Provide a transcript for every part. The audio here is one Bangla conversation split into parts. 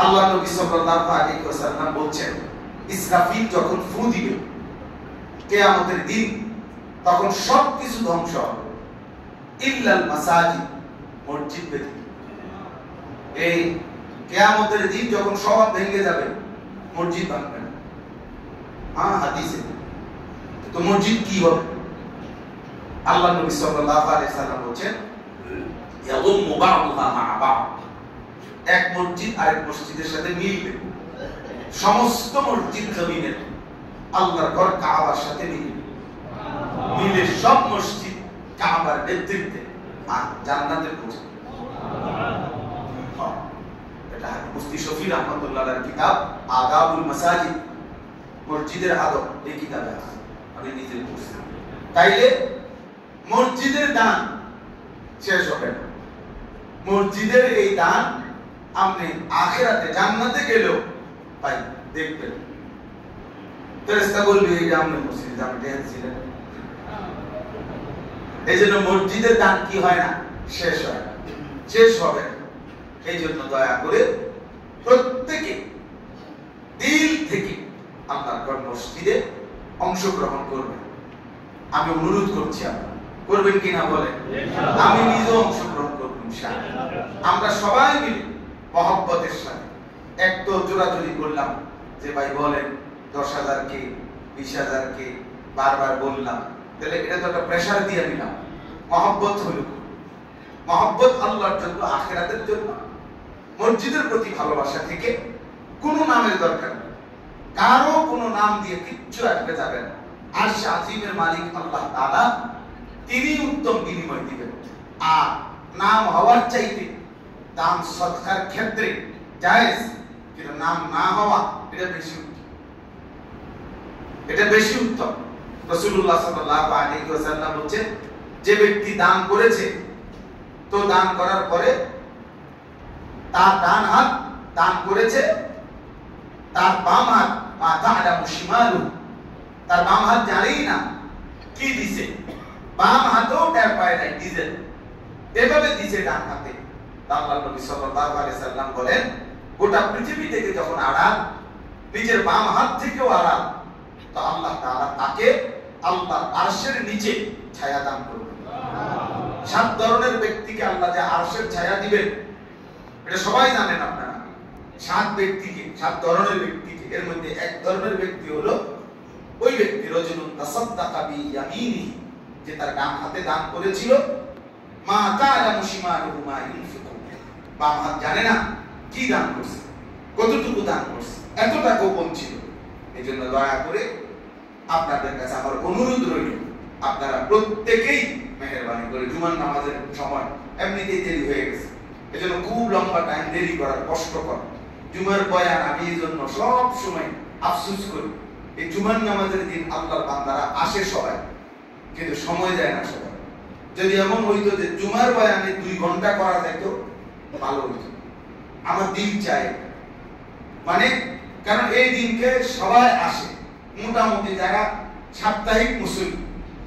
আল্লাহ নবী সাল্লাল্লাহু আলাইহি ওয়াসাল্লাম বলছেন, ইসরাফিল যখন ফু দিবে কিয়ামতের দিন, তখন সবকিছু ধ্বংস হবে ইল্লাল মাসাজিদ, মসজিদ ব্যতীত। এই কিয়ামতের দিন যখন সব ভেঙে যাবে, মসজিদ ভাঙবে না। হাদিসে তো মসজিদ কি হবে? আল্লাহ নবী সাল্লাল্লাহু আলাইহি ওয়াসাল্লাম বলেন, ইয়াদুম্মু বা'দুহা মা'a বা'দ, এক মসজিদ আরেক মসজিদের সাথে মিলবে। সমস্ত মসজিদ জমিনের আল্লাহর ঘর কাবার সাথে মিলে সব মসজিদ কাবার নেতৃত্বে জান্নাতে পৌঁছে। এটা মুফতি শফি রাহমাতুল্লাহর কিতাব আদাবুল মাসাজিদ, মসজিদের আদব, এই কিতাবে আছে, আমি নিজে পড়ছি। তাইলে মসজিদের দান শেষ হবে না। মসজিদের এই দান আপনি আখিরাতে জান্নাতে গেলেও পাই, দেখবেন। ফেরেশতা বলবে, এটা আপনি মসজিদে দান দিয়েছিলেন। এই জন্য মসজিদের দান কি হয় না, শেষ হয় না, শেষ হবে না। এই জন্য দয়া করে প্রত্যেকে দিল থেকে আপনার ঘর মসজিদে অংশগ্রহণ করবেন। আমি অনুরোধ করছি, আপনারা করবেন কিনা বলেন? আমি নিজেও অংশগ্রহণ করব ইনশাআল্লাহ। আমরা সবাই মিলে মহব্বতের সাথে এক তো জোরাজুরি করলাম যে ভাই বলেন 10,000 কে 20,000 কে বারবার বললাম, তাহলে এটা তো একটা প্রেসার দিয়ে নিলাম। মহব্বত হলো, মহব্বত আল্লাহর জন্য, আখিরাতের জন্য, মসজিদের প্রতি ভালোবাসা থেকে কোনো নামের দরকার নেই, কারো কোনো নাম দিয়ে কিচ্ছু আসবে যাবে না। আর আজিমের মালিক আল্লাহ তাআলা, তিনি উত্তম বিনিময় দিবেন। আর নাম হওয়ার চাইতে দান সদকার ক্ষেত্রে জায়েজ, কিন্তু নাম না হওয়া এটা বেশি উত্তম, এটা বেশি উত্তম। রাসূলুল্লাহ সাল্লাল্লাহু আলাইহি ওয়াসাল্লাম বলেছেন, যে ব্যক্তি দান করেছে, তো দান করার পরে তার ডান হাত দান করেছে, তার বাম হাত মা তা'লামু শিমালু, তার বাম হাত জানেই না কি দিছে, বাম হাতও টের পায় নাই দিছে, এভাবে দিছে ডান হাতে। আল্লাহ নবী সাল্লাল্লাহু আলাইহি সাল্লাম বলেন, গোটা পৃথিবী থেকে যখন আড়াল, নিজের বাম হাত থেকেও আড়াল, তো আল্লাহ তাআলা তাকে আল্লাহর আরশের নিচে ছায়া দান করবেন। 7 ধরনের ব্যক্তিকে আল্লাহ যে আরশের ছায়া দিবেন, এটা সবাই জানেন আপনারা। 7 ব্যক্তিকে, 7 ধরনের ব্যক্তিকে, এর মধ্যে এক ধরনের ব্যক্তি হলো ওই ব্যক্তি রাজুলুন তাসাদ্দাকা বিয়ামিনিহি, যে তার ডান হাতে দান করেছিল, মা তা'লামু শিমালুহু মা ইউনফিকু, বাম হাত জানে না কি দান করছে, কতটুকু দান করছে, এতটা গোপন ছিল। এজন্য দয়া করে আপনাদের কাছে আমার অনুরোধ রইল, আপনারা প্রত্যেকেই মেহেরবানি করে, জুমার নামাজের সময় এমনিতেই দেরি হয়ে গেছে, এজন্য খুব লম্বা টাইম দেরি করার কষ্টকর। জুমার বয়ান আমি এই জন্য সব সময় আফসোস করি, এই জুমার নামাজের দিন আল্লাহর বান্দারা আসে সবাই, কিন্তু সময় দেয় না সবাই। যদি এমন হইতো যে জুমার বয়ানে 2 ঘন্টা করা যেত, ভালো হইতো। আমার দিন চাই, মানে কারণ এই দিনকে সবাই আসে, মোটামুটি যারা সাপ্তাহিক মুসল্লি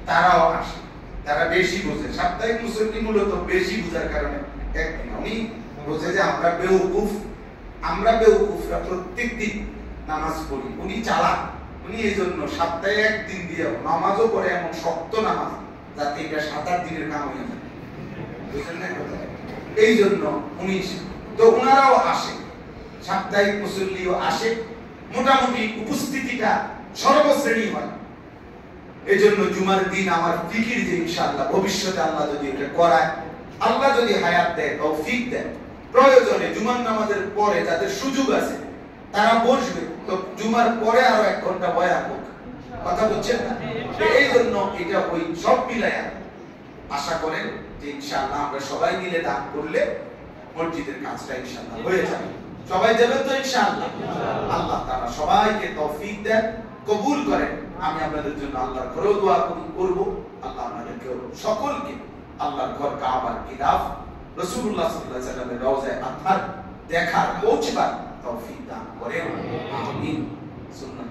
তারাও আসে, তারা বেশি বোঝে। সাপ্তাহিক মুসল্লি মূলত বেশি বোঝার কারণে একদিন উনি বোঝে যে আমরা বেউকুফ, আমরা বেউকুফরা প্রত্যেক দিন নামাজ পড়ি, উনি চালাক, উনি এই জন্য সপ্তাহে একদিন দিয়ে নামাজও পড়ে, এমন শক্ত নামাজ যাতে এটা 7-8 দিনের কাম হয়ে যায়, বুঝলেন না কথা? এই জন্য উনি, তো ওনারাও আসে, সাপ্তাহিক মুসল্লিও আসে, মোটামুটি উপস্থিতিটা সর্বশ্রেণী হয়। এই জন্য জুমার দিন আমার ফিকির যে ইনশাআল্লাহ ভবিষ্যতে আল্লাহ যদি এটা করায়, আল্লাহ যদি হায়াত দেয়, তৌফিক দেয়, প্রয়োজনে জুমার নামাজের পরে যাদের সুযোগ আছে তারা বসবে, তো জুমার পরে আরো 1 ঘন্টা বয়ান হোক, কথা বুঝছেন না? এই জন্য এটা ওই সব মিলায়া আশা করেন যে ইনশাআল্লাহ আমরা সবাই মিলে দান করলে মসজিদের কাজটা ইনশাআল্লাহ হয়ে যাবে। সবাই যাবেন তো ইনশাআল্লাহ? আল্লাহ তাআলা সবাইকে তৌফিক দেন, কবুল করেন। আমি আপনাদের জন্য আল্লাহর ঘরে দোয়া করব, আল্লাহ আমাদেরকে সকলকে আল্লাহর ঘর কাবার গিলাফ রাসূলুল্লাহ সাল্লাল্লাহু আলাইহি ওয়াসাল্লামের রওজায়ে আতহার দেখার, পৌঁছবার তৌফিক দান করেন। আমিন। সুন্নাত